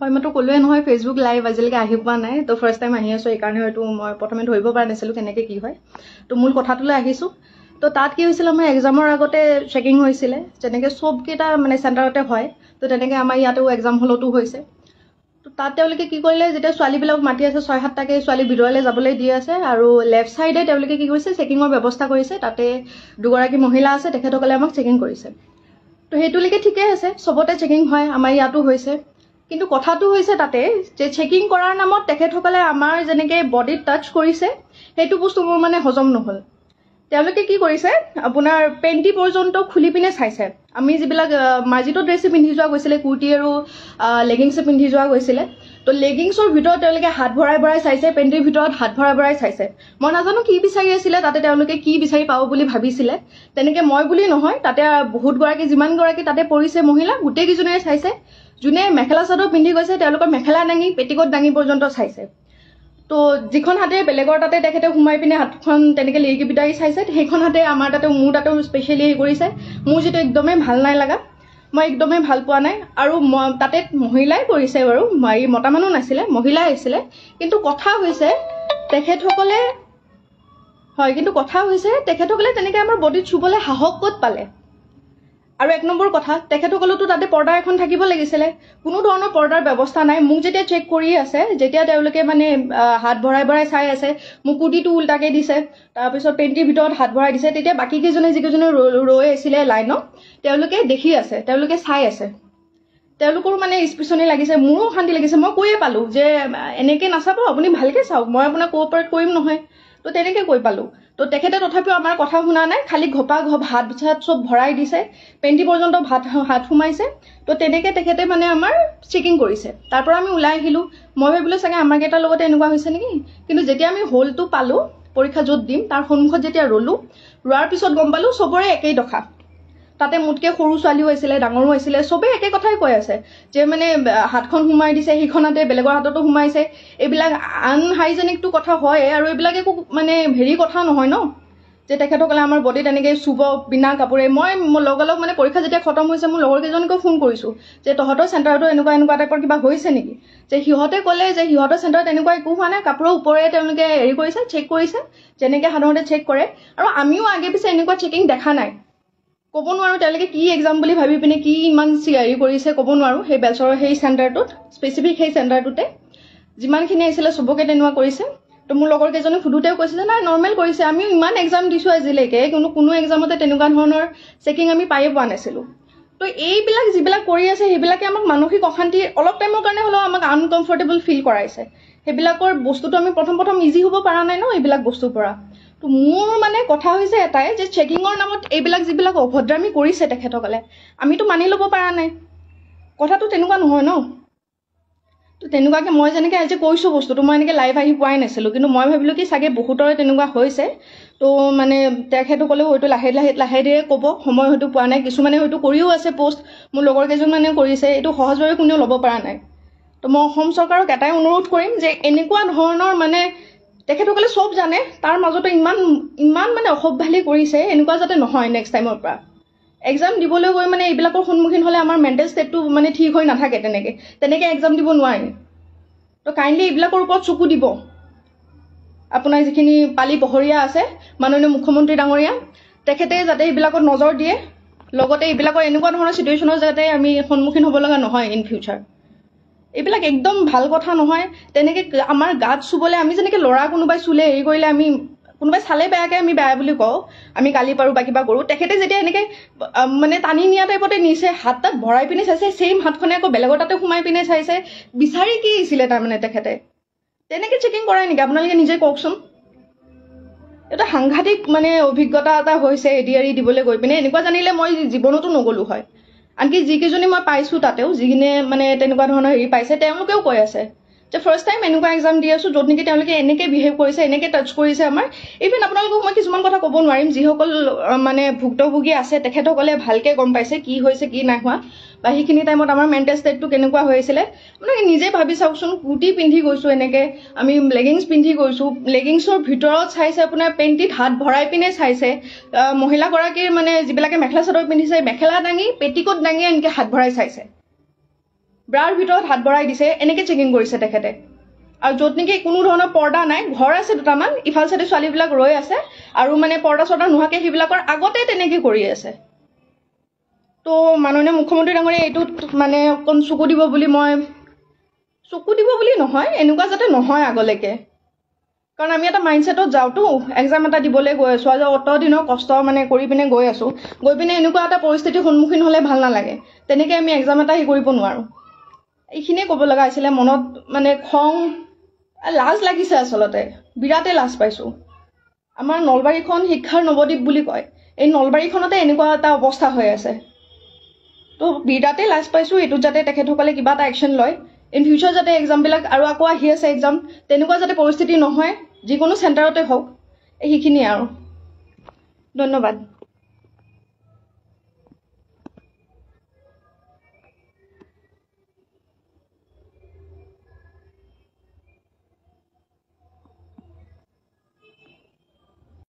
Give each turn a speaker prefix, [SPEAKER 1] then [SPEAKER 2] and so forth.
[SPEAKER 1] হয় মই তো কলোৱে নহয় ফেচবুক লাইভ আজিলৈকে আহি পোৱা নাই তো ফাৰ্ষ্ট টাইম আহি আছো এইকাৰণে হয়তো মই প্ৰথমে ধৰিব পৰা নাছিলো কেনেকৈ কি হয় তো মূল কথাটোলৈ আহিছোঁ তো তাত কি হৈছিল আমাৰ এক্সামৰ আগতে চেকিং হৈছিলে যেনেকৈ চবকেইটা মানে চেণ্টাৰতে হয় তো তেনেকৈ আমাৰ ইয়াতো এক্সাম হলতো হৈছে তো তাত তেওঁলোকে কি কৰিলে যেতিয়া ছোৱালীবিলাক মাতি আছে 6-7টাকৈ ছোৱালী ভিতৰলৈ যাবলৈ দি আছে আৰু লেফ্ট ছাইডে তেওঁলোকে কি কৰিছে চেকিঙৰ ব্যৱস্থা কৰিছে তাতে দুগৰাকী মহিলা আছে তেখেতসকলে আমাক চেকিং কৰিছে তো সেইটোলৈকে ঠিকে আছে চবতে চেকিং হয় আমাৰ ইয়াতো হৈছে কিন্তু কথাটো হৈছে তাতে যে চেকিং কৰাৰ নামত তেখেতসকলে আমাৰ যেনেকৈ বডিত টাচ কৰিছে সেইটো বস্তু মোৰ মানে হজম নহ'ল তেওঁলোকে কি কৰিছে আপোনাৰ পেণ্টি পৰ্যন্ত খুলি পিনে চাইছে আমি যিবিলাক মাৰ্জিত ড্ৰেছে পিন্ধি যোৱা গৈছিলে কুৰ্তি আৰু লেগিংছে পিন্ধি যোৱা গৈছিলে তো লেগিংছৰ ভিতৰত তেওঁলোকে হাত ভৰাই ভৰাই চাইছে পেণ্টিৰ ভিতৰত হাত ভৰাই ভৰাই চাইছে মই নাজানো কি বিচাৰি আছিলে তাতে তেওঁলোকে কি বিচাৰি পাব বুলি ভাবিছিলে তেনেকৈ মই বুলি নহয় তাতে বহুতগৰাকী যিমানগৰাকী তাতে পৰিছে মহিলা গোটেইকেইজনীয়ে চাইছে যোনে মেখেলা চাদৰ পিন্ধি গৈছে তেওঁলোকৰ মেখেলা দাঙি পেটিকোট দাঙি পৰ্যন্ত চাইছে তো যিখন হাতে বেলেগৰ তাতে তেখেতে সোমাই পিনে হাতখন তেনেকৈ লিৰিকি বিটাৰি চাইছে সেইখন হাতে আমাৰ তাতে মোৰ তাতেও স্পেচিয়েলি হেৰি কৰিছে মোৰ যিটো একদমেই ভাল নাই লগা মই একদমেই ভাল পোৱা নাই আৰু তাতে মহিলাই কৰিছে বাৰু মতা মানুহ নাছিলে মহিলাই আহিছিলে কিন্তু কথা হৈছে তেখেতসকলে তেনেকৈ আমাৰ বডিত চুবলৈ সাহস ক'ত পালে আৰু এক নম্বৰ কথা তেখেতসকলেতো তাতে পৰ্দা এখন থাকিব লাগিছিলে কোনো ধৰণৰ পৰ্দাৰ ব্যৱস্থা নাই মোক যেতিয়া চেক কৰি আছে যেতিয়া তেওঁলোকে মানে হাত ভৰাই ভৰাই চাই আছে মোক কুৰ্তিটো উল্টাকৈ দিছে তাৰপিছত পেণ্টিৰ ভিতৰত হাত ভৰাই দিছে তেতিয়া বাকীকেইজনে যিকেইজনে ৰৈ আছিলে লাইনত তেওঁলোকে দেখি আছে তেওঁলোকে চাই আছে তেওঁলোকৰো মানে স্পিচনি লাগিছে মোৰো শান্তি লাগিছে মই কৈয়ে পালোঁ যে এনেকৈ নাচাব আপুনি ভালকৈ চাওক মই আপোনাক কোঅপাৰেট কৰিম নহয় তো তেনেকৈ কৈ পালোঁ তো তেখেতে তথাপিও আমাৰ কথা শুনা নাই খালি ঘপা হাত চাত চব ভৰাই দিছে পেণ্টি পৰ্যন্ত হাত সোমাইছে তো তেনেকৈ তেখেতে মানে আমাৰ চেকিং কৰিছে তাৰ পৰা আমি ওলাই আহিলোঁ মই ভাবিলোঁ চাগে আমাৰ কেইটাৰ লগতে এনেকুৱা হৈছে নেকি কিন্তু যেতিয়া আমি হলটো পালোঁ পৰীক্ষা য'ত দিম তাৰ সন্মুখত যেতিয়া ৰ'লোঁ ৰোৱাৰ পিছত গম পালোঁ চবৰে একেই দশা তাতে মোতকৈ সৰু ছোৱালীও আছিলে ডাঙৰো আছিলে চবেই একে কথাই কৈ আছে যে মানে হাতখন সোমাই দিছে সেইখনতে বেলেগৰ হাততো সোমাইছে এইবিলাক আনহাইজেনিকটো কথা হয় আৰু এইবিলাক একো মানে হেৰি কথা নহয় ন যে তেখেতসকলে আমাৰ বডিত এনেকৈ চুব বিনা কাপোৰে মই লগালগ মানে পৰীক্ষা যেতিয়া খতম হৈছে মোৰ লগৰ কেইজনীকো ফোন কৰিছোঁ যে তহঁতৰ চেণ্টাৰতো এনেকুৱা টাইপৰ কিবা হৈছে নেকি যে সিহঁতে ক'লে যে সিহঁতৰ চেণ্টাৰত এনেকুৱা একো হোৱা নাই কাপোৰৰ ওপৰে তেওঁলোকে হেৰি কৰিছে চেক কৰিছে যেনেকৈ সাধাৰণতে চেক কৰে আৰু আমিও আগে পিছে এনেকুৱা চেকিং দেখা নাই ক'ব নোৱাৰোঁ তেওঁলোকে কি এক্সাম বুলি ভাবি পিনে কি ইমান হেৰি কৰিছে ক'ব নোৱাৰোঁ সেই বেলচৰৰ সেই চেণ্টাৰটোত স্পেচিফিক সেই চেণ্টাৰটোতে যিমানখিনি আহিছিলে চবকে তেনেকুৱা কৰিছে তো মোৰ লগৰ কেইজনে সুধোতেও কৈছে যে নাই নৰ্মেল কৰিছে আমিও ইমান এক্সাম দিছোঁ আজিলৈকে কিন্তু কোনো এক্সামতে তেনেকুৱা ধৰণৰ চেকিং আমি পায়ে পোৱা নাছিলোঁ তো এইবিলাক যিবিলাক কৰি আছে সেইবিলাকে আমাক মানসিক অশান্তি অলপ টাইমৰ কাৰণে হ'লেও আমাক আনকমফৰ্টেবল ফিল কৰাইছে সেইবিলাকৰ বস্তুটো আমি প্ৰথম ইজি হ'ব পৰা নাই ন এইবিলাক বস্তুৰ পৰা তো মোৰ মানে কথা হৈছে এটাই যে চেকিঙৰ নামত এইবিলাক যিবিলাক অভদ্ৰামী কৰিছে তেখেতসকলে আমিতো মানি ল'ব পৰা নাই কথাটো তেনেকুৱা নহয় ন তো তেনেকুৱাকৈ মই যেনেকৈ আজি কৈছোঁ বস্তুটো মই এনেকৈ লাইভ আহি পোৱাই নাছিলোঁ কিন্তু মই ভাবিলোঁ কি চাগে বহুতৰে তেনেকুৱা হৈছে তো মানে তেখেতসকলেও হয়তো লাহে ধীৰে ক'ব সময় হয়তো পোৱা নাই কিছুমানে হয়তো কৰিও আছে পষ্ট মোৰ লগৰ কেইজনমানেও কৰিছে এইটো সহজভাৱে কোনেও ল'ব পৰা নাই তো মই অসম চৰকাৰক এটাই অনুৰোধ কৰিম যে এনেকুৱা ধৰণৰ মানে তেখেতসকলে চব জানে তাৰ মাজতে ইমান মানে অসভ্যালি কৰিছে এনেকুৱা যাতে নহয় নেক্সট টাইমৰ পৰা এক্সাম দিবলৈ গৈ মানে এইবিলাকৰ সন্মুখীন হ'লে আমাৰ মেণ্টেল ষ্টেটটো মানে ঠিক হৈ নাথাকে তেনেকৈ এক্সাম দিব নোৱাৰি তো কাইণ্ডলি এইবিলাকৰ ওপৰত চকু দিব আপোনাৰ যিখিনি পালি পহৰীয়া আছে মাননীয় মুখ্যমন্ত্ৰী ডাঙৰীয়া তেখেতে যাতে এইবিলাকত নজৰ দিয়ে লগতে এইবিলাকৰ এনেকুৱা ধৰণৰ চিটুৱেশ্যনৰ যাতে আমি সন্মুখীন হ'ব লগা নহয় ইন ফিউচাৰ এইবিলাক একদম ভাল কথা নহয় তেনেকৈ আমাৰ গাত চুবলৈ আমি যেনেকৈ ল'ৰা কোনোবাই চুলে হেৰি কৰিলে আমি কোনোবাই চালে বেয়াকৈ আমি বেয়া বুলি কওঁ আমি গালি পাৰোঁ বা কিবা কৰোঁ তেখেতে যেতিয়া এনেকৈ মানে টানি নিয়া টাইপতে নিছে হাত তাত ভৰাই পিনে চাইছে ছেইম হাতখনে আকৌ বেলেগৰ তাতে সোমাই পিনে চাইছে বিচাৰি কি আহিছিলে তাৰমানে তেখেতে তেনেকৈ চেকিং কৰাই নেকি আপোনালোকে নিজে কওকচোন এটা সাংঘাতিক মানে অভিজ্ঞতা এটা হৈছে এডি দিবলৈ গৈ পিনে এনেকুৱা জানিলে মই জীৱনতো নগ'লোঁ হয় আনকি যিকেইজনী মই পাইছোঁ তাতেও যিখিনি মানে তেনেকুৱা ধৰণৰ হেৰি পাইছে তেওঁলোকেও কৈ আছে যে ফাৰ্ষ্ট টাইম এনেকুৱা এক্সাম দি আছোঁ য'ত নেকি তেওঁলোকে এনেকৈ বিহেভ কৰিছে এনেকৈ টাচ কৰিছে আমাৰ ইভেন আপোনালোকক মই কিছুমান কথা ক'ব নোৱাৰিম যিসকল মানে ভুক্তভোগী আছে তেখেতসকলে ভালকৈ গম পাইছে কি হৈছে কি নাই হোৱা বা সেইখিনি টাইমত আমাৰ মেণ্টেল ষ্টেটটো কেনেকুৱা হৈ আছিলে আপোনালোকে নিজে ভাবি চাওকচোন কুৰ্তি পিন্ধি গৈছোঁ এনেকৈ আমি লেগিংছ পিন্ধি গৈছোঁ লেগিংছৰ ভিতৰত চাইছে আপোনাৰ পেণ্টিত হাত ভৰাই পিনে চাইছে মহিলাগৰাকীৰ মানে যিবিলাকে মেখেলা চাদৰ পিন্ধিছে মেখেলা দাঙি পেটিকোট দাঙি এনেকৈ হাত ভৰাই চাইছে ব্ৰাৰ ভিতৰত হাত ভৰাই দিছে এনেকৈ চেকিং কৰিছে তেখেতে আৰু য'ত নেকি কোনো ধৰণৰ পৰ্দা নাই ঘৰ আছে দুটামান ইফাল চাইডে ছোৱালীবিলাক ৰৈ আছে আৰু মানে পৰ্দা চৰ্দা নোহোৱাকৈ সেইবিলাকৰ আগতে তেনেকৈ কৰি আছে তো মাননীয় মুখ্যমন্ত্ৰী ডাঙৰীয়া এইটোত মানে অকণ চকু দিব বুলি নহয় এনেকুৱা যাতে নহয় আগলৈকে কাৰণ আমি এটা মাইণ্ডছেটত যাওঁতো এক্সাম এটা দিবলৈ গৈ আছোঁ আৰু অত দিনৰ কষ্ট মানে কৰি পিনে গৈ আছোঁ গৈ পিনে এনেকুৱা এটা পৰিস্থিতিৰ সন্মুখীন হ'লে ভাল নালাগে তেনেকৈ আমি এক্সাম এটা কৰিব নোৱাৰোঁ এইখিনিয়ে ক'ব লগা আছিলে মনত মানে খং লাজ লাগিছে আচলতে বিৰাটেই লাজ পাইছোঁ আমাৰ নলবাৰীখন শিক্ষাৰ নৱদ্বীপ বুলি কয় এই নলবাৰীখনতে এনেকুৱা এটা অৱস্থা হৈ আছে তো বিৰাটেই লাজ পাইছোঁ এইটোত যাতে তেখেতসকলে কিবা এটা একশ্যন লয় ইন ফিউচাৰ যাতে এক্সামবিলাক আৰু আকৌ আহি আছে এক্সাম তেনেকুৱা যাতে পৰিস্থিতি নহয় যিকোনো চেণ্টাৰতে হওক সেইখিনিয়ে আৰু ধন্যবাদ